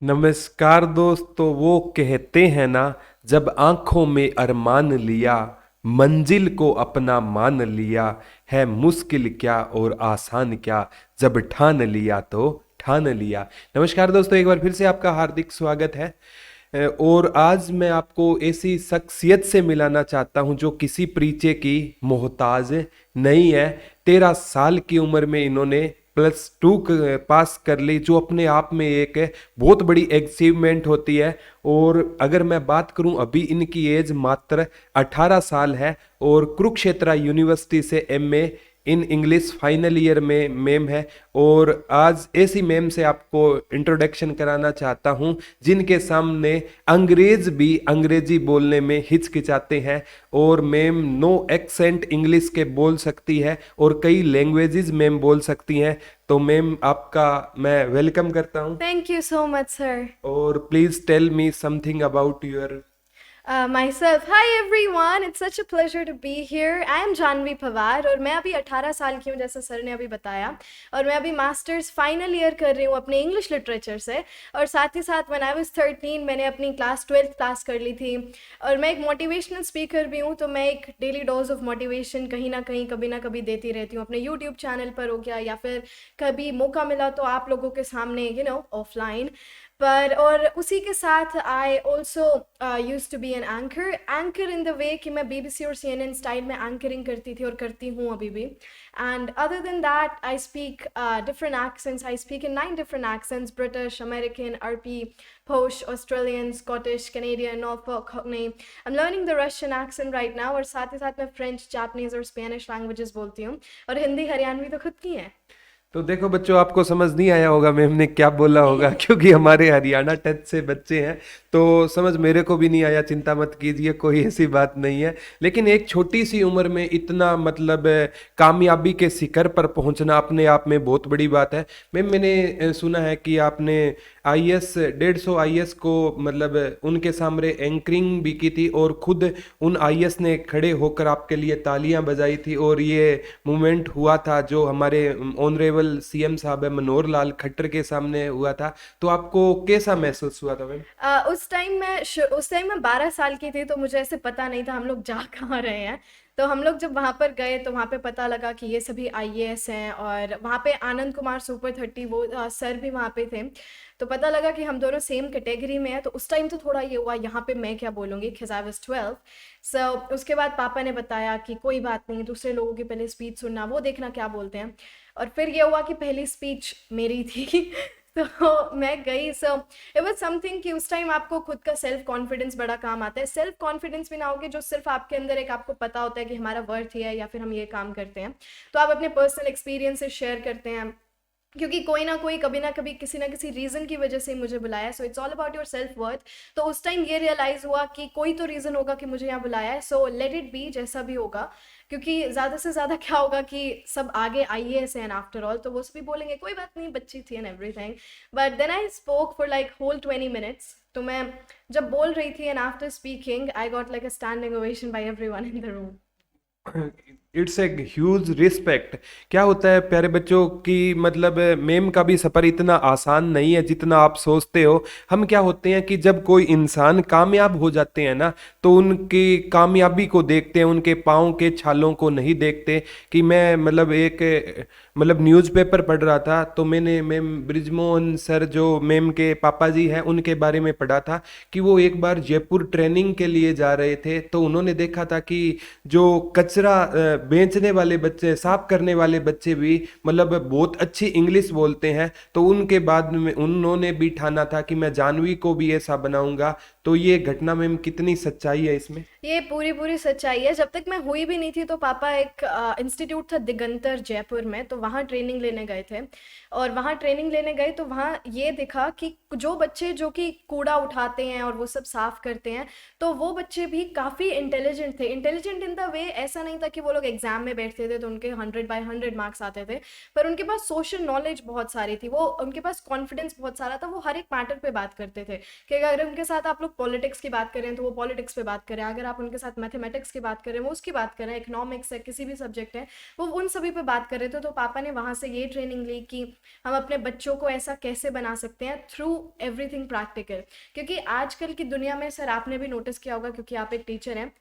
नमस्कार दोस्तों। वो कहते हैं ना, जब आंखों में अरमान लिया, मंजिल को अपना मान लिया, है मुश्किल क्या और आसान क्या, जब ठान लिया तो ठान लिया। नमस्कार दोस्तों, एक बार फिर से आपका हार्दिक स्वागत है। और आज मैं आपको ऐसी शख्सियत से मिलाना चाहता हूं जो किसी परिचय की मोहताज नहीं है। 13 साल की उम्र में इन्होंने +2 पास कर ली, जो अपने आप में एक बहुत बड़ी अचीवमेंट होती है। और अगर मैं बात करूं, अभी इनकी एज मात्र 18 साल है और कुरुक्षेत्र यूनिवर्सिटी से MA in English final year में मैम है। और आज ऐसी मैम से आपको इंट्रोडक्शन कराना चाहता हूं जिनके सामने अंग्रेज भी अंग्रेजी बोलने में हिचकिचाते हैं। और मैम नो एक्सेंट इंग्लिश के बोल सकती है और कई लैंग्वेजेस मैम बोल सकती हैं। तो मैम आपका मैं वेलकम करता हूं। Thank you so much, sir. और please tell me something about your. Myself, hi everyone. It's such a pleasure to be here. I am Janvi Pawar और मैं अभी 18 साल की हूँ, जैसा सर ने अभी बताया। और मैं अभी मास्टर्स फाइनल ईयर कर रही हूँ अपने इंग्लिश लिटरेचर से। और साथ ही साथ व्हेन आई वाज 13 मैंने अपनी क्लास 12th पास कर ली थी। और मैं एक मोटिवेशनल स्पीकर भी हूँ, तो मैं एक डेली डोज ऑफ मोटिवेशन कहीं ना कहीं कभी ना कभी देती रहती हूँ, अपने यूट्यूब चैनल पर हो गया या फिर कभी मौका मिला तो आप लोगों के सामने ऑफलाइन पर। और उसी के साथ I also use to be an anchor in the way कि मैं बीबीसी और सीएनएन स्टाइल में एंकरिंग करती थी और करती हूँ अभी भी। And other than that I speak different accents. I speak in 9 different accents: British, American, RP, posh, Australian, Scottish, Canadian, Norfolk, Hackney. I am learning the Russian accent right now. और साथ ही साथ मैं फ्रेंच, जापानीज और Spanish languages बोलती हूँ। और हिंदी हरियाणवी तो खुद की है। तो देखो बच्चों, आपको समझ नहीं आया होगा मैम ने क्या बोला होगा क्योंकि हमारे हरियाणा टच से बच्चे हैं। तो समझ मेरे को भी नहीं आया, चिंता मत कीजिए, कोई ऐसी बात नहीं है। लेकिन एक छोटी सी उम्र में इतना मतलब कामयाबी के शिखर पर पहुंचना अपने आप में बहुत बड़ी बात है। मैम मैंने सुना है कि आपने आईएएस 150 आईएएस को मतलब उनके सामने एंकरिंग भी की थी और खुद उन आईएएस ने खड़े होकर आपके लिए तालियां बजाई थी। और ये मूवमेंट हुआ था जो हमारे ऑनरेबल सीएम साहब है मनोहर लाल खट्टर के सामने हुआ था। तो आपको कैसा महसूस हुआ था मैम? उस टाइम मैं 12 साल की थी, तो मुझे ऐसे पता नहीं था हम लोग जा कहाँ रहे हैं। तो हम लोग जब वहाँ पर गए तो वहाँ पे पता लगा कि ये सभी आईएएस हैं। और वहाँ पे आनंद कुमार सुपर 30 वो सर भी वहाँ पे थे। तो पता लगा कि हम दोनों सेम कैटेगरी में हैं। तो उस टाइम तो थोड़ा ये हुआ, यहाँ पे मैं क्या बोलूँगी, खिज़ आई वाज 12। सो उसके बाद पापा ने बताया कि कोई बात नहीं, दूसरे लोगों की पहले स्पीच सुनना, वो देखना क्या बोलते हैं। और फिर ये हुआ कि पहली स्पीच मेरी थी तो मैं गई। सो इट वाज समथिंग कि उस टाइम आपको खुद का सेल्फ कॉन्फिडेंस बड़ा काम आता है। सेल्फ कॉन्फिडेंस भी ना होगे जो सिर्फ आपके अंदर एक आपको पता होता है कि हमारा वर्थ ये है या फिर हम ये काम करते हैं, तो आप अपने पर्सनल एक्सपीरियंसेस शेयर करते हैं। क्योंकि कोई ना कोई कभी ना कभी किसी ना किसी रीज़न की वजह से मुझे बुलाया है। So it's all about your self worth. तो उस टाइम ये रियलाइज़ हुआ कि कोई तो रीज़न होगा कि मुझे यहाँ बुलाया है। सो लेट इट बी, जैसा भी होगा। क्योंकि ज़्यादा से ज़्यादा क्या होगा कि सब आगे आईएएस हैं आफ्टर ऑल, तो वो सभी बोलेंगे कोई बात नहीं, बच्ची थी and everything. But then I spoke for like whole 20 minutes. तो मैं जब बोल रही थी and after speaking I got like a standing ovation by everyone in the room. It's a huge respect. क्या होता है प्यारे बच्चों की मतलब मेम का भी सफ़र इतना आसान नहीं है जितना आप सोचते हो। हम क्या होते हैं कि जब कोई इंसान कामयाब हो जाते हैं ना, तो उनकी कामयाबी को देखते हैं, उनके पाँव के छालों को नहीं देखते। कि मैं मतलब एक मतलब न्यूज़पेपर पढ़ रहा था, तो मैंने मैम ब्रिजमोहन सर जो मैम के पापा जी हैं उनके बारे में पढ़ा था कि वो एक बार जयपुर ट्रेनिंग के लिए जा रहे थे। तो उन्होंने देखा था कि जो कचरा बेचने वाले बच्चे, साफ करने वाले बच्चे भी मतलब बहुत अच्छी इंग्लिश बोलते हैं। तो उनके बाद में उन्होंने भी ठाना था कि मैं जानवी को भी ऐसा बनाऊंगा। तो ये घटना में कितनी सच्चाई है इसमें? ये पूरी पूरी सच्चाई है। जब तक मैं हुई भी नहीं थी तो पापा एक इंस्टीट्यूट था दिगंतर जयपुर में, तो वहाँ ट्रेनिंग लेने गए थे। और वहाँ ट्रेनिंग लेने गए तो वहाँ ये दिखा कि जो बच्चे जो कि कूड़ा उठाते हैं और वो सब साफ करते हैं, तो वो बच्चे भी काफ़ी इंटेलिजेंट थे। इंटेलिजेंट इन द वे ऐसा नहीं था कि वो लोग एग्जाम में बैठते थे तो उनके 100/100 मार्क्स आते थे। पर उनके पास सोशल नॉलेज बहुत सारी थी, वो उनके पास कॉन्फिडेंस बहुत सारा था। वो हर एक मैटर पे बात करते थे कि अगर उनके साथ आप लोग पॉलिटिक्स की बात करें तो वो पॉलिटिक्स पे बात करें, अगर आप उनके साथ मैथमेटिक्स की बात कर रहे हैं, वो उसकी बात कर रहे हैं, इकोनॉमिक्स है, किसी भी सब्जेक्ट है, वो उन सभी पे बात कर रहे थे। तो पापा ने वहाँ से ये ट्रेनिंग ली कि हम अपने बच्चों को ऐसा कैसे बना सकते हैं थ्रू एवरीथिंग प्रैक्टिकल। क्योंकि आजकल की दुनिया में, सर आपने भी नोटिस किया होगा क्योंकि आप एक टीचर हैं,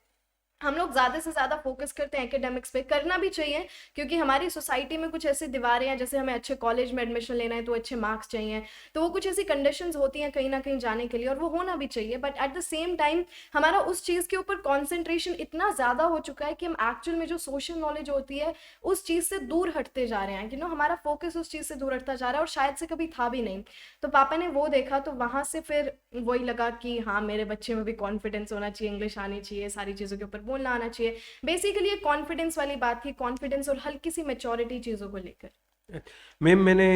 हम लोग ज़्यादा से ज़्यादा फोकस करते हैं एकेडमिक्स पे, करना भी चाहिए क्योंकि हमारी सोसाइटी में कुछ ऐसी दीवारें हैं, जैसे हमें अच्छे कॉलेज में एडमिशन लेना है तो अच्छे मार्क्स चाहिए, तो वो कुछ ऐसी कंडीशंस होती हैं कहीं ना कहीं जाने के लिए, और वो होना भी चाहिए। But at the same time हमारा उस चीज़ के ऊपर कॉन्सेंट्रेशन इतना ज़्यादा हो चुका है कि हम एक्चुअल में जो सोशल नॉलेज होती है उस चीज़ से दूर हटते जा रहे हैं, हमारा फोकस उस चीज़ से दूर हटता जा रहा है, और शायद से कभी था भी नहीं। तो पापा ने वो देखा, तो वहाँ से फिर वही लगा कि हाँ, मेरे बच्चे में भी कॉन्फिडेंस होना चाहिए, इंग्लिश आनी चाहिए, सारी चीज़ों के ऊपर बोलना आना चाहिए। बेसिकली ये कॉन्फिडेंस वाली बात थी, कॉन्फिडेंस और हल्की सी मैच्योरिटी चीज़ों को लेकर। मैम मैंने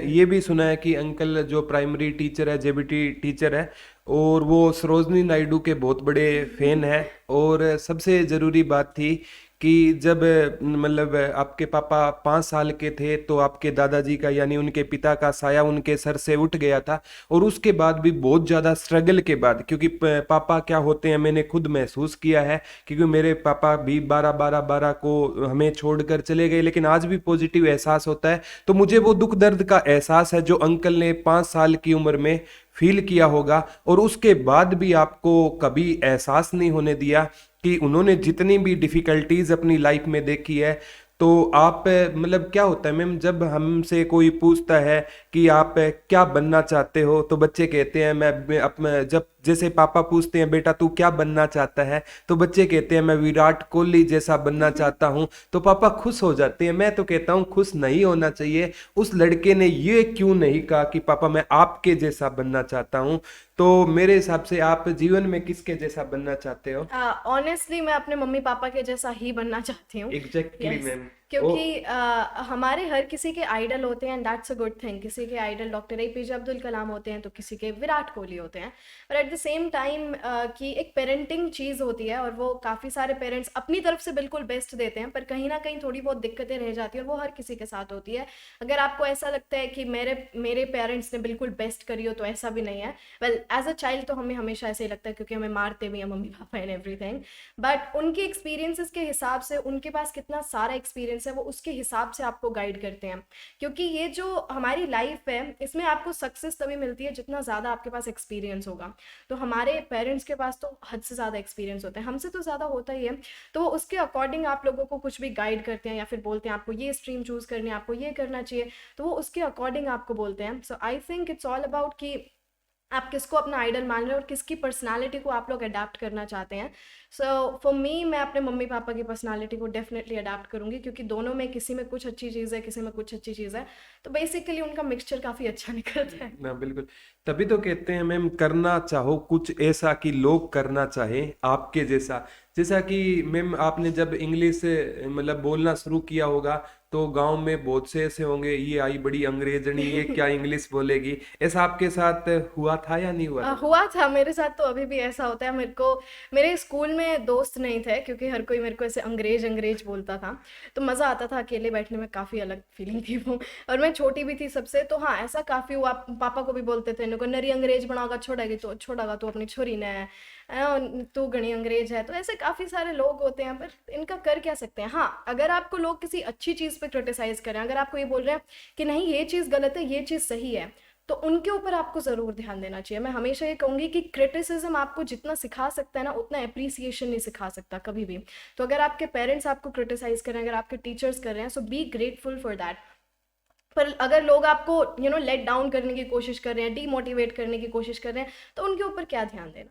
ये भी सुना है कि अंकल जो प्राइमरी टीचर है, जेबीटी टीचर है, और वो सरोजनी नायडू के बहुत बड़े फैन है। और सबसे ज़रूरी बात थी कि जब मतलब आपके पापा 5 साल के थे तो आपके दादाजी का यानी उनके पिता का साया उनके सर से उठ गया था, और उसके बाद भी बहुत ज़्यादा स्ट्रगल के बाद, क्योंकि पापा क्या होते हैं मैंने खुद महसूस किया है, क्योंकि मेरे पापा भी 12 को हमें छोड़कर चले गए, लेकिन आज भी पॉजिटिव एहसास होता है। तो मुझे वो दुख दर्द का एहसास है जो अंकल ने 5 साल की उम्र में फील किया होगा, और उसके बाद भी आपको कभी एहसास नहीं होने दिया कि उन्होंने जितनी भी डिफ़िकल्टीज अपनी लाइफ में देखी है। तो आप मतलब क्या होता है मैम, जब हमसे कोई पूछता है कि आप क्या बनना चाहते हो, तो बच्चे कहते हैं मैं अपना, जब जैसे पापा पूछते हैं बेटा तू क्या बनना चाहता है, तो बच्चे कहते हैं मैं विराट कोहली जैसा बनना चाहता हूँ। तो पापा खुश हो जाते हैं। मैं तो कहता हूँ खुश नहीं होना चाहिए। उस लड़के ने ये क्यों नहीं कहा कि पापा मैं आपके जैसा बनना चाहता हूँ? तो मेरे हिसाब से आप जीवन में किसके जैसा बनना चाहते हो? ऑनेस्टली मैं अपने मम्मी पापा के जैसा ही बनना चाहती हूँ। Exactly yes, ma'am. ओ, क्योंकि हमारे हर किसी के आइडल होते हैं, दैट्स अ गुड थिंग। किसी के idol doctor APJ Abdul Kalam होते हैं, तो किसी के विराट कोहली होते हैं। पर एट द सेम टाइम कि एक पेरेंटिंग चीज़ होती है, और वो काफ़ी सारे पेरेंट्स अपनी तरफ से बिल्कुल बेस्ट देते हैं, पर कहीं ना कहीं थोड़ी बहुत दिक्कतें रह जाती हैं, और वो हर किसी के साथ होती है। अगर आपको ऐसा लगता है कि मेरे मेरे पेरेंट्स ने बिल्कुल बेस्ट करी हो, तो ऐसा भी नहीं है। वेल, एज अ चाइल्ड तो हमें हमेशा ऐसे ही लगता है, क्योंकि हमें मारते भी हैं mummy papa and everything. But उनके एक्सपीरियंसेस के हिसाब से, उनके पास कितना सारा एक्सपीरियंस है, वो उसके हिसाब से आपको गाइड करते हैं। क्योंकि ये जो हमारी लाइफ है, इसमें आपको सक्सेस तभी मिलती है जितना ज़्यादा आपके पास एक्सपीरियंस होगा। तो हमारे पेरेंट्स के पास तो हद से ज़्यादा एक्सपीरियंस होता है, हमसे तो ज़्यादा होता ही है। तो वो उसके अकॉर्डिंग आप लोगों को कुछ भी गाइड करते हैं, या फिर बोलते हैं आपको ये स्ट्रीम चूज़ करनी है, आपको ये करना चाहिए, तो वो उसके अकॉर्डिंग आपको बोलते हैं। So I think it's all about कि आप किसको अपना आइडल मान रहे हो, और किसकी पर्सनालिटी को आप लोग अडाप्ट करना चाहते हैं। सो फॉर मी, मैं अपने मम्मी पापा की पर्सनालिटी को डेफिनेटली अडाप्ट करूंगी, क्योंकि दोनों में किसी में कुछ अच्छी चीज़ है, किसी में कुछ अच्छी चीज़ है, तो बेसिकली उनका मिक्सचर काफ़ी अच्छा निकलता है। ना बिल्कुल। तभी तो कहते हैं मैम, करना चाहो कुछ ऐसा कि लोग करना चाहें आपके जैसा। जैसा कि मैम आपने जब इंग्लिश मतलब बोलना शुरू किया होगा, तो गांव में बहुत से ऐसे होंगे ये आई बड़ी अंग्रेजनी, ये क्या इंग्लिश बोलेगी। ऐसा आपके साथ हुआ था या नहीं हुआ था? हुआ था मेरे साथ, तो अभी भी ऐसा होता है। मेरे को मेरे स्कूल में दोस्त नहीं थे, क्योंकि हर कोई मेरे को ऐसे अंग्रेज अंग्रेज बोलता था, तो मज़ा आता था अकेले बैठने में, काफ़ी अलग फीलिंग थी वो। और मैं छोटी भी थी सबसे, तो हाँ ऐसा काफ़ी हुआ। पापा को भी बोलते थे इनको, नरी अंग्रेज बनाओगा, छोड़ेगा तो अपनी छोरी ने, तू घनी अंग्रेज है। तो ऐसे काफ़ी सारे लोग होते हैं, पर इनका कर क्या सकते हैं। हाँ, अगर आपको लोग किसी अच्छी चीज़ पे क्रिटिसाइज करें, अगर आपको ये बोल रहे हैं कि नहीं ये चीज़ गलत है, ये चीज़ सही है, तो उनके ऊपर आपको ज़रूर ध्यान देना चाहिए। मैं हमेशा ये कहूँगी कि क्रिटिसिज्म आपको जितना सिखा सकता है ना, उतना एप्रिसिएशन नहीं सिखा सकता कभी भी। तो अगर आपके पेरेंट्स आपको क्रिटिसाइज कर रहे हैं, अगर आपके टीचर्स कर रहे हैं, सो बी ग्रेटफुल फॉर दैट। पर अगर लोग आपको लेट डाउन करने की कोशिश कर रहे हैं, डीमोटिवेट करने की कोशिश कर रहे हैं, तो उनके ऊपर क्या ध्यान देना।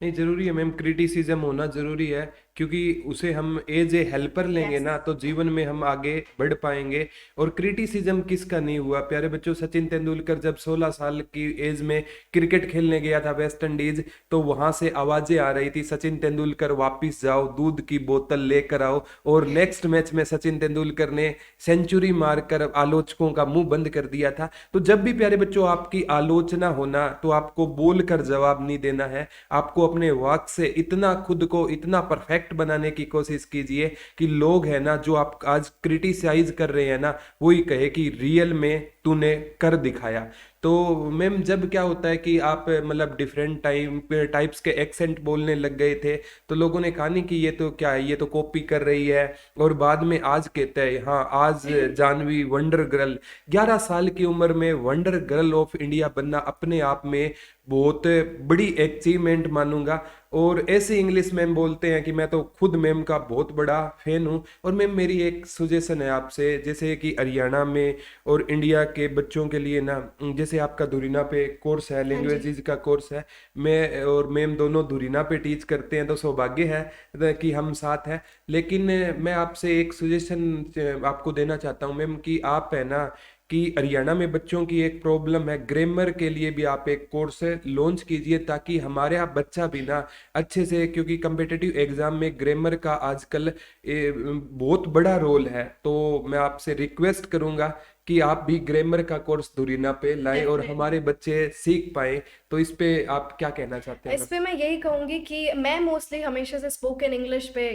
नहीं, जरूरी है मैम, क्रिटिसिज्म होना जरूरी है, क्योंकि उसे हम एज ए हेल्पर लेंगे यस। ना, तो जीवन में हम आगे बढ़ पाएंगे। और क्रिटिसिज्म किसका नहीं हुआ प्यारे बच्चों? सचिन तेंदुलकर जब 16 साल की एज में क्रिकेट खेलने गया था वेस्ट इंडीज, तो वहां से आवाजें आ रही थी सचिन तेंदुलकर वापिस जाओ, दूध की बोतल लेकर आओ। और नेक्स्ट मैच में सचिन तेंदुलकर ने सेंचुरी मारकर आलोचकों का मुंह बंद कर दिया था। तो जब भी प्यारे बच्चों आपकी आलोचना होना, तो आपको बोलकर जवाब नहीं देना है, आपको अपने वाक से इतना खुद को इतना परफेक्ट बनाने की कोशिश कीजिए कि लोग है ना जो आप आज क्रिटिसाइज कर रहे हैं ना, वही कहे कि रियल में तूने कर दिखाया। तो मैम जब क्या होता है कि आप मतलब डिफरेंट टाइप्स के एक्सेंट बोलने लग गए थे, तो लोगों ने कहा नहीं कि ये तो क्या है, ये तो कॉपी कर रही है। और बाद में आज कहते हैं हाँ आज जानवी वंडर गर्ल, 11 साल की उम्र में वंडर गर्ल ऑफ इंडिया बनना अपने आप में बहुत बड़ी अचीवमेंट मानूंगा। और ऐसे इंग्लिश मैम बोलते हैं कि मैं तो खुद मैम का बहुत बड़ा फैन हूँ। और मैम मेरी एक सुजेशन है आपसे, जैसे कि हरियाणा में और इंडिया के बच्चों के लिए ना, जैसे आपका धुरीना पे कोर्स है, हाँ जी। लैंग्वेजेस का कोर्स है, मैं और मैम दोनों धुरीना पे टीच करते हैं, तो सौभाग्य है कि हम साथ हैं। लेकिन मैं आपसे एक सुजेशन आपको देना चाहता हूँ मैम, कि आप है ना कि हरियाणा में बच्चों की एक प्रॉब्लम है, ग्रामर के लिए भी आप एक कोर्स लॉन्च कीजिए, ताकि हमारे यहाँ बच्चा भी ना अच्छे से, क्योंकि कम्पिटिटिव एग्जाम में ग्रामर का आजकल बहुत बड़ा रोल है। तो मैं आपसे रिक्वेस्ट करूंगा कि आप भी ग्रामर का कोर्स धुरीना पे लाएं और डेफिनेटली। हमारे बच्चे सीख पाएं। तो इस पे आप क्या कहना चाहते हैं इस मैम? पे मैं यही कहूँगी कि मैं मोस्टली हमेशा से स्पोकन इंग्लिश पे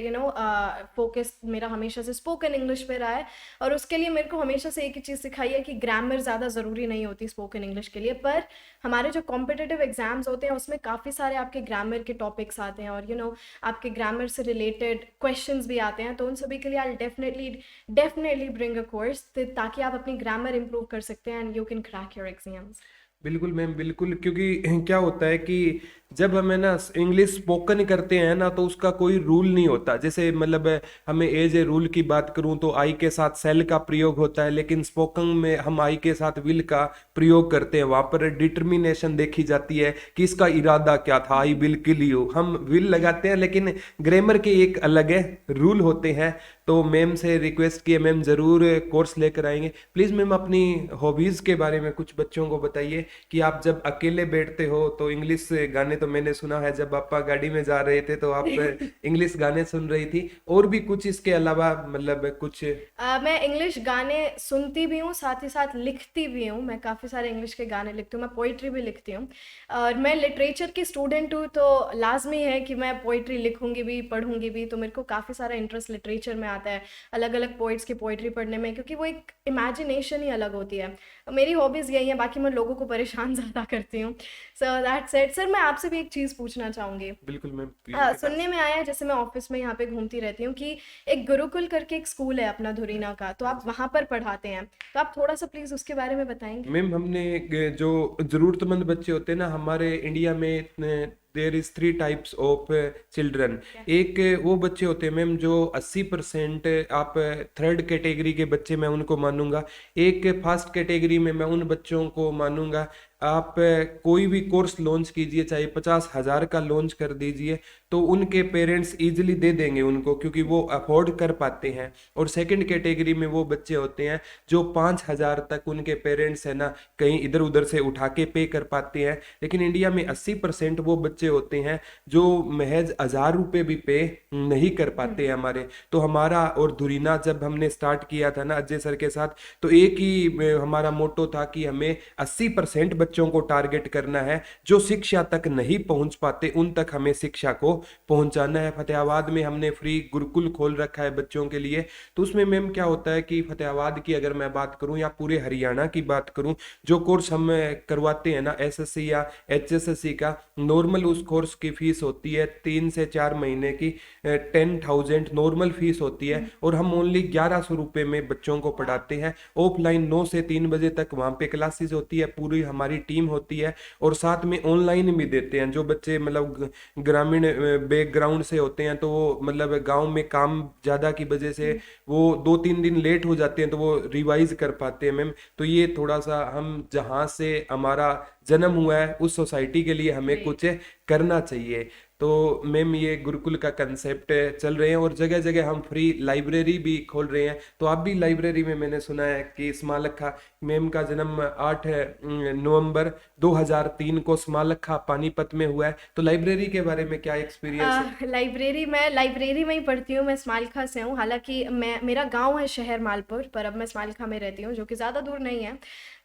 फोकस मेरा हमेशा से स्पोकन इंग्लिश पे रहा है। और उसके लिए मेरे को हमेशा से एक ही चीज़ सिखाई है कि ग्रामर ज़्यादा ज़रूरी नहीं होती स्पोकन इंग्लिश के लिए। पर हमारे जो कॉम्पिटिटिव एग्जाम्स होते हैं उसमें काफ़ी सारे आपके ग्रामर के टॉपिक्स आते हैं, और आपके ग्रामर से रिलेटेड क्वेश्चंस भी आते हैं। तो उन सभी के लिए I definitely definitely bring a course, ताकि आप अपनी ग्रामर इंप्रूव कर सकते हैं and you can crack your exams. बिल्कुल मैम बिल्कुल, क्योंकि क्या होता है कि जब हमें ना इंग्लिश स्पोकन करते हैं ना, तो उसका कोई रूल नहीं होता। जैसे मतलब हमें एज ए रूल की बात करूं तो आई के साथ सेल का प्रयोग होता है, लेकिन स्पोकन में हम आई के साथ विल का प्रयोग करते हैं। वहां पर डिटर्मिनेशन देखी जाती है कि इसका इरादा क्या था, आई विल किल यू, हम विल लगाते हैं, लेकिन ग्रामर के एक अलग है रूल होते हैं। तो मैम से रिक्वेस्ट किए, मैम जरूर कोर्स लेकर आएंगे। प्लीज मैम अपनी हॉबीज के बारे में कुछ बच्चों को बताइए, कि आप जब अकेले बैठते हो तो इंग्लिश गाने, तो मैंने सुना है जब पापा गाड़ी में जा रहे थे तो आप इंग्लिश गाने सुन रही थी, और भी कुछ इसके अलावा मतलब कुछ? मैं इंग्लिश गाने सुनती भी हूँ, साथ ही साथ लिखती भी हूँ। मैं काफ़ी सारे इंग्लिश के गाने लिखती हूँ, मैं पोइट्री भी लिखती हूँ। और मैं लिटरेचर की स्टूडेंट हूँ, तो लाजमी है कि मैं पोइट्री लिखूंगी भी पढ़ूंगी भी। तो मेरे को काफ़ी सारा इंटरेस्ट लिटरेचर में आता है, अलग अलग पोइट्स की पोइट्री पढ़ने में, क्योंकि वो एक इमेजिनेशन ही अलग होती है। मेरी हॉबीज़ यही है, बाकी मैं लोगों को परेशान ज़्यादा करती हूँ। So that's it. सर, मैं आपसे भी एक चीज़ पूछना चाहूँगी। बिल्कुल मैम। सुनने में आया है, जैसे मैं ऑफिस में यहाँ पे घूमती रहती हूँ, कि एक गुरुकुल करके एक स्कूल है अपना धुरीना का, तो आप वहाँ पर पढ़ाते हैं। तो आप थोड़ा सा प्लीज़ उसके बारे में बताएंगे? मैम हमने जो जरूरतमंद बच्चे होते हैं ना हमारे इंडिया में, there is 3 types of children. एक वो बच्चे होते हैं मैम जो 80% आप थर्ड कैटेगरी के बच्चे मैं उनको मानूंगा। एक फर्स्ट कैटेगरी में मैं उन बच्चों को मानूंगा। आप कोई भी कोर्स लॉन्च कीजिए, चाहे 50,000 का लॉन्च कर दीजिए, तो उनके पेरेंट्स इजीली दे देंगे उनको, क्योंकि वो अफोर्ड कर पाते हैं। और सेकंड कैटेगरी में वो बच्चे होते हैं जो 5,000 तक उनके पेरेंट्स है ना कहीं इधर उधर से उठा के पे कर पाते हैं। लेकिन इंडिया में 80% वो बच्चे होते हैं जो महज 1,000 रुपये भी पे नहीं कर पाते हैं हमारे। तो हमारा और धुरीना जब हमने स्टार्ट किया था ना अजय सर के साथ, तो एक ही हमारा मोटो था कि हमें 80% बच्चों को टारगेट करना है, जो शिक्षा तक नहीं पहुंच पाते उन तक हमें शिक्षा को पहुंचाना है। फतेहाबाद में हमने फ्री गुरुकुल खोल रखा है बच्चों के लिए। तो उसमें मैम क्या होता है कि फतेहाबाद की अगर मैं बात करूं या पूरे हरियाणा की बात करूं, जो कोर्स हम करवाते हैं ना एसएससी या एचएसएससी का, नॉर्मल उस कोर्स की फीस होती है 3 से 4 महीने की 10,000 नॉर्मल फीस होती है। और हम ओनली 1,100 रुपये में बच्चों को पढ़ाते हैं। ऑफलाइन 9 से 3 बजे तक वहाँ पे क्लासेस होती है, पूरी हमारी टीम होती है। और साथ में ऑनलाइन भी देते हैं। जो बच्चे मतलब ग्रामीण बैकग्राउंड से होते हैं, तो वो मतलब गांव में काम ज़्यादा की वजह से वो 2-3 दिन लेट हो जाते हैं, तो वो रिवाइज कर पाते हैं मैम। तो ये थोड़ा सा हम जहाँ से हमारा जन्म हुआ है उस सोसाइटी के लिए हमें कुछ करना चाहिए। तो मैम ये गुरुकुल का कंसेप्ट चल रहे हैं, और जगह जगह हम फ्री लाइब्रेरी भी खोल रहे हैं। तो आप भी लाइब्रेरी में, मैंने सुना है कि स्मालखा मैम का जन्म 8 नवंबर 2003 को स्मालखा पानीपत में हुआ है। तो लाइब्रेरी के बारे में क्या एक्सपीरियंस है? मैं लाइब्रेरी में ही पढ़ती हूँ। मैं स्मालखा से हूँ, हालांकि मेरा गांव है शहर मालपुर, पर अब मैं स्मालखा में रहती हूँ, जो कि ज़्यादा दूर नहीं है।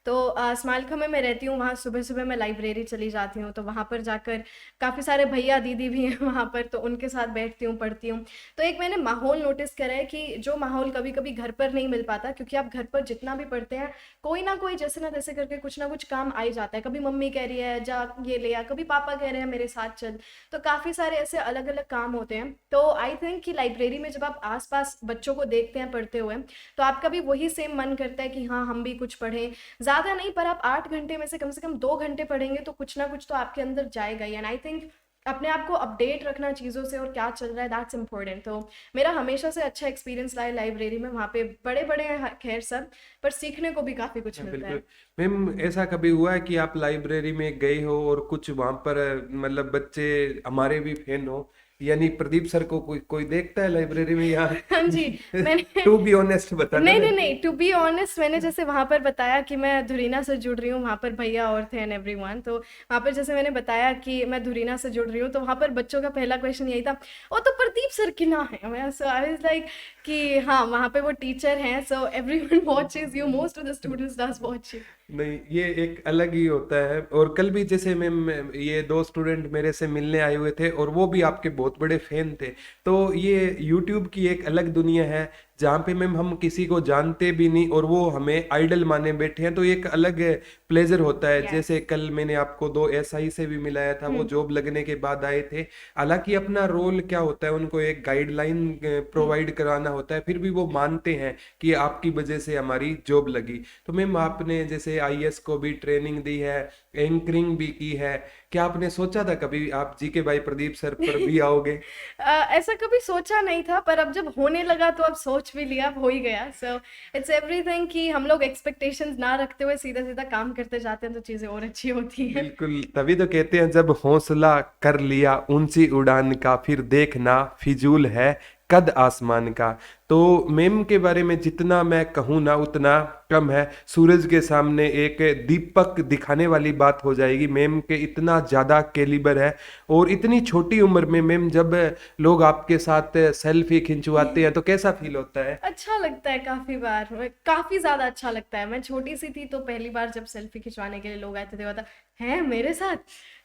तो स्मालिका में मैं रहती हूँ, वहाँ सुबह-सुबह मैं लाइब्रेरी चली जाती हूँ, तो वहाँ पर जाकर काफ़ी सारे भैया-दीदी भी हैं वहाँ पर, तो उनके साथ बैठती हूँ, पढ़ती हूँ। तो एक मैंने माहौल नोटिस करा है कि जो माहौल कभी-कभी घर पर नहीं मिल पाता, क्योंकि आप घर पर जितना भी पढ़ते हैं, कोई ना कोई जैसे ना तैसे करके कुछ ना कुछ काम आ ही जाता है। कभी मम्मी कह रही है, "जा ये ले आ", कभी पापा कह रहे हैं, "मेरे साथ चल"। तो काफ़ी सारे ऐसे अलग-अलग काम होते हैं। तो आई थिंक कि लाइब्रेरी में जब आप आस-पास बच्चों को देखते हैं पढ़ते हुए, तो आपका भी वही सेम मन करता है कि हाँ, हम भी कुछ पढ़ें। ज़्यादा नहीं, पर आप 8 घंटे में से कम 2 घंटे पढ़ेंगे तो कुछ ना कुछ तो आपके अंदर जाएगा ही। एंड आई थिंक अपने आप को अपडेट रखना चीज़ों से और क्या चल रहा है, दैट्स इम्पोर्टेंट। तो मेरा हमेशा से अच्छा एक्सपीरियंस रहा है लाइब्रेरी में। वहाँ पे बड़े-बड़े हैं खैर सब, पर सीखने को भी काफ़ी कुछ हाँ, मिलता बिल्कुल। है। मैम ऐसा कभी हुआ है कि आप लाइब्रेरी में गए हो और कुछ वहां पर मतलब बच्चे हमारे भी फैन हो, यानी प्रदीप सर को कोई कोई देखता है लाइब्रेरी में या हाँ जी, मैंने टू बी ऑनेस्ट बताना नहीं, ना। नहीं, नहीं, टू बी ऑनेस्ट मैंने जैसे वहाँ पर बताया कि मैं धुरीना से जुड़ रही हूँ, वहाँ पर भैया और थे एंड एवरीवन। तो वहाँ पर जैसे मैंने बताया कि मैं धुरीना से जुड़ रही हूँ, तो वहाँ पर बच्चों का पहला क्वेश्चन यही था, "ओ तो प्रदीप सर की ना है?" मैं सो आई वाज़ लाइक कि हाँ, वहाँ पे वो टीचर हैं, so everyone watches you, most of the students does watch you. नहीं, ये एक अलग ही होता है। और कल भी जैसे मैं ये दो स्टूडेंट मेरे से मिलने आए हुए थे और वो भी आपके बहुत बड़े फैन थे। तो ये यूट्यूब की एक अलग दुनिया है जहाँ पे मैम हम किसी को जानते भी नहीं और वो हमें आइडल माने बैठे हैं, तो एक अलग प्लेजर होता है। यस। जैसे कल मैंने आपको दो एसआई से भी मिलाया था, वो हुँ, जॉब लगने के बाद आए थे। हालांकि अपना रोल क्या होता है, उनको एक गाइडलाइन हुँ। प्रोवाइड कराना होता है, फिर भी वो मानते हैं कि आपकी वजह से हमारी जॉब लगी। तो मैम आपने जैसे आईएएस को भी ट्रेनिंग दी है, एंकरिंग भी की है, क्या आपने सोचा था कभी आप जी के भाई प्रदीप सर पर भी आओगे? ऐसा कभी सोचा नहीं था, पर अब जब होने लगा तो अब सोच भी लिया, अब हो ही गया। सो इट्स एवरीथिंग कि हम लोग एक्सपेक्टेशंस ना रखते हुए सीधा-सीधा काम करते जाते हैं तो चीज़ें और अच्छी होती हैं। बिल्कुल, तभी तो कहते हैं जब हौसला कर लिया ऊंची उड़ान का, फिर देखना फिजूल है कद आसमान का। तो मेम के बारे में जितना मैं कहूँ ना उतना कम है। सूरज के सामने एक दीपक दिखाने वाली बात हो जाएगी। मेम के इतना ज़्यादा कैलिबर है और इतनी छोटी उम्र में मेम जब लोग आपके साथ सेल्फी खिंचवाते हैं तो कैसा फील होता है? अच्छा लगता है काफ़ी बार, काफ़ी ज़्यादा अच्छा लगता है। मैं छोटी-सी थी तो पहली बार जब सेल्फ़ी खिंचवाने के लिए लोग आए थे तो हुआ था, हैं मेरे साथ?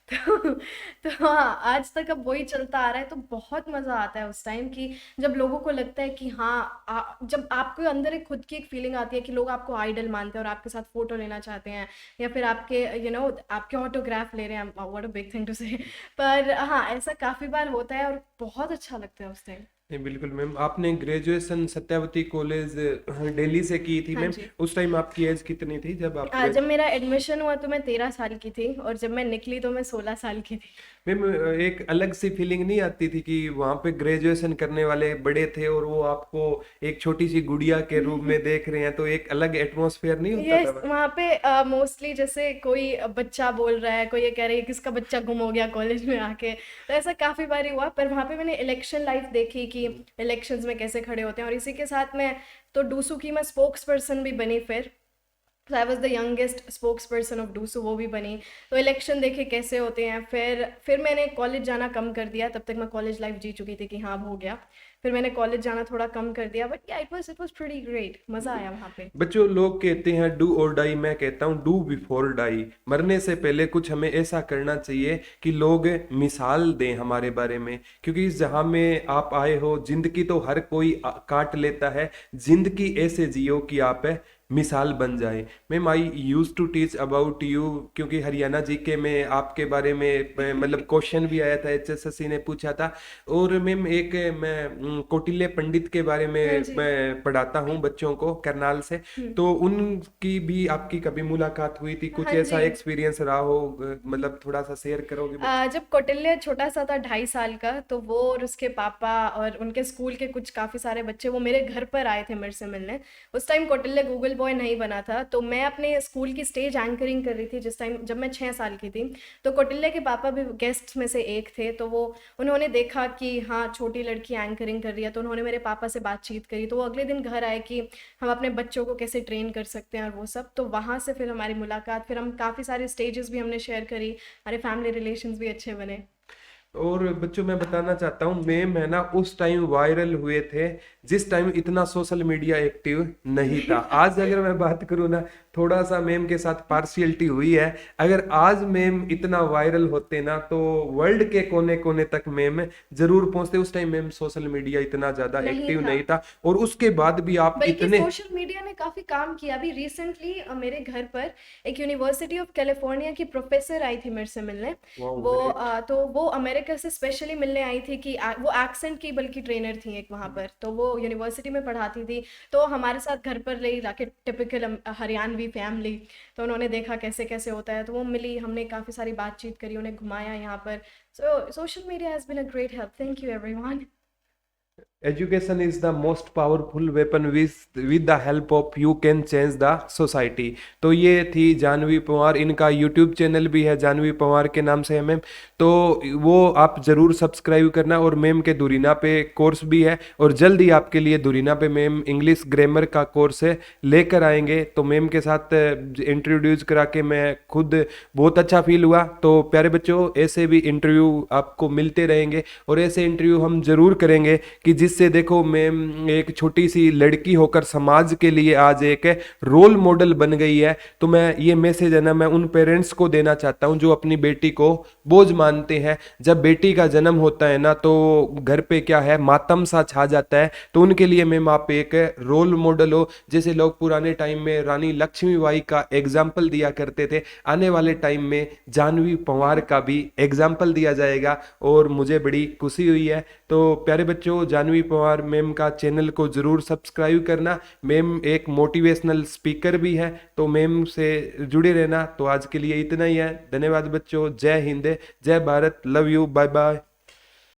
तो तो हाँ, आज तक अब वही चलता आ रहा है, तो बहुत मज़ा आता है उस टाइम कि जब लोगों को लगता है कि हाँ, जब आपके अंदर एक खुद की एक फीलिंग आती है कि लोग आपको आइडल मानते हैं और आपके साथ फ़ोटो लेना चाहते हैं, या फिर आपके आपके ऑटोग्राफ ले रहे हैं। What a big thing to say. पर हाँ, ऐसा काफ़ी बार होता है और बहुत अच्छा लगता है उस टाइम। नहीं, बिल्कुल मैम। आपने ग्रेजुएशन सत्यावती कॉलेज दिल्ली से की थी हाँ मैम। जी। उस टाइम आपकी एज कितनी थी जब आप जब मेरा एडमिशन हुआ तो मैं 13 साल की थी और जब मैं निकली तो मैं 16 साल की थी। मैम एक अलग सी फीलिंग नहीं आती थी कि वहां पे ग्रेजुएशन करने वाले बड़े थे और वो आपको एक छोटी सी गुड़िया के रूप में देख रहे हैं, तो एक अलग एटमॉस्फेयर नहीं होता यस, था? वहाँ पे मोस्टली जैसे कोई बच्चा बोल रहा है, कोई ये कह रही है किसका बच्चा गुम हो गया कॉलेज में आके, तो ऐसा काफ़ी बारी हुआ। पर वहाँ पे मैंने इलेक्शन लाइफ देखी कि इलेक्शंस में कैसे खड़े होते हैं, और इसी के साथ मैं तो डूसू की मैं स्पोक्स पर्सन भी बनी फिर। I was the youngest spokes person of DUSU, वो भी बनी। तो इलेक्शन देखे कैसे होते हैं। फिर मैंने कॉलेज जाना कम कर दिया, तब तक मैं कॉलेज लाइफ जी चुकी थी कि हाँ अब हो गया। फिर मैंने कॉलेज जाना थोड़ा कम कर दिया, बट या इट वाज प्रीटी ग्रेट, मज़ा आया वहाँ पे। बच्चों, लोग कहते हैं डू और डाई, मैं कहता हूँ डू बिफोर डाई। मरने से पहले कुछ हमें ऐसा करना चाहिए कि लोग मिसाल दें हमारे बारे में, क्योंकि इस जहाँ में आप आए हो जिंदगी तो हर कोई काट लेता है। जिंदगी ऐसे जियो कि आप मिसाल बन जाए। Ma'am I use to teach about you, क्योंकि हरियाणा जीके में आपके बारे में मतलब क्वेश्चन भी आया था, एचएसएससी ने पूछा था। और मैम एक मैं कौटिल्य पंडित के बारे हाँ में जी। मैं पढ़ाता हूँ बच्चों को करनाल से। तो उनकी भी आपकी कभी मुलाकात हुई थी? कुछ हाँ ऐसा जी। एक्सपीरियंस रहा हो मतलब थोड़ा सा शेयर करोगे बच्चों? जब कौटिल्य छोटा सा था 2.5 साल का, तो वो और उसके पापा और उनके स्कूल के कुछ काफ़ी सारे बच्चे वो मेरे घर पर आए थे मेरे से मिलने। उस टाइम कौटिल्य गूगल बॉय नहीं बना था, तो मैं अपने स्कूल की स्टेज एंकरिंग कर रही थी जिस टाइम जब मैं 6 साल की थी। तो कौटिल्य के पापा भी गेस्ट्स में से एक थे, तो वो उन्होंने देखा कि हाँ छोटी लड़की एंकरिंग कर रही है, तो उन्होंने मेरे पापा से बातचीत करी। तो वो अगले दिन घर आए कि हम अपने बच्चों को कैसे ट्रेन कर सकते हैं और वो सब। तो वहाँ से फिर हमारी मुलाकात, फिर हम काफ़ी सारे स्टेजेस भी हमने शेयर करी, हमारे फैमिली रिलेशंस भी अच्छे बने। और बच्चों, मैं बताना चाहता हूँ मेम है ना उस टाइम वायरल हुए थे जिस टाइम इतना सोशल मीडिया एक्टिव नहीं था। आज अगर मैं बात करूँ ना थोड़ा सा मेम के साथ पार्शियलिटी हुई है। अगर आज मेम इतना वायरल होते ना तो वर्ल्ड के कोने कोने तक मेम जरूर पहुंचते। उस टाइम मेम सोशल मीडिया इतना ज्यादा नहीं एक्टिव था। नहीं था, और उसके बाद भी आप बल्कि इतने। सोशल मीडिया ने काफ़ी काम किया। अभी रिसेंटली मेरे घर पर एक यूनिवर्सिटी ऑफ कैलिफोर्निया की प्रोफेसर आई थी मेरे से मिलने। वाओ वो ग्रेट। तो वो अमेरिका से स्पेशली मिलने आई थी कि वो एक्सेंट की बल्कि ट्रेनर थी एक वहाँ पर, तो वो यूनिवर्सिटी में पढ़ाती थी। तो हमारे साथ घर पर ले लाके टिपिकल हरियाणवी फैमिली, तो उन्होंने देखा कैसे कैसे होता है, तो वो मिली, हमने काफ़ी सारी बातचीत करी, उन्हें घुमाया यहाँ पर। So social media has been a great help. Thank you everyone. Education is the most powerful weapon with the help of you can change the society. तो ये थी जानवी पंवार, इनका यूट्यूब चैनल भी है जानवी पंवार के नाम से है मैम। तो वो आप जरूर सब्सक्राइब करना। और मैम के दुरीना पे कोर्स भी है, और जल्द ही आपके लिए दुरीना पे मैम इंग्लिश ग्रामर का कोर्स है लेकर आएंगे। तो मैम के साथ इंट्रोड्यूस करा के मैं खुद बहुत अच्छा फील हुआ। तो प्यारे बच्चों, ऐसे भी इंटरव्यू आपको मिलते रहेंगे, और ऐसे इंटरव्यू हम जरूर करेंगे कि जिससे देखो मैम एक छोटी सी लड़की होकर समाज के लिए आज एक रोल मॉडल बन गई है। तो मैं ये मैसेज है ना, मैं उन पेरेंट्स को देना चाहता हूँ जो अपनी बेटी को बोझ मानते हैं। जब बेटी का जन्म होता है ना तो घर पे क्या है, मातम सा छा जाता है। तो उनके लिए मैम आप एक रोल मॉडल हो। जैसे लोग पुराने टाइम में रानी लक्ष्मीबाई का एग्जाम्पल दिया करते थे, आने वाले टाइम में जानवी पंवार का भी एग्जाम्पल दिया जाएगा, और मुझे बड़ी खुशी हुई है। तो प्यारे बच्चों, जानवी पंवार मैम का चैनल को जरूर सब्सक्राइब करना। मैम एक मोटिवेशनल स्पीकर भी है, तो मैम से जुड़े रहना। तो आज के लिए इतना ही है। धन्यवाद बच्चों। जय हिंद, जय Bharat, love you, bye bye.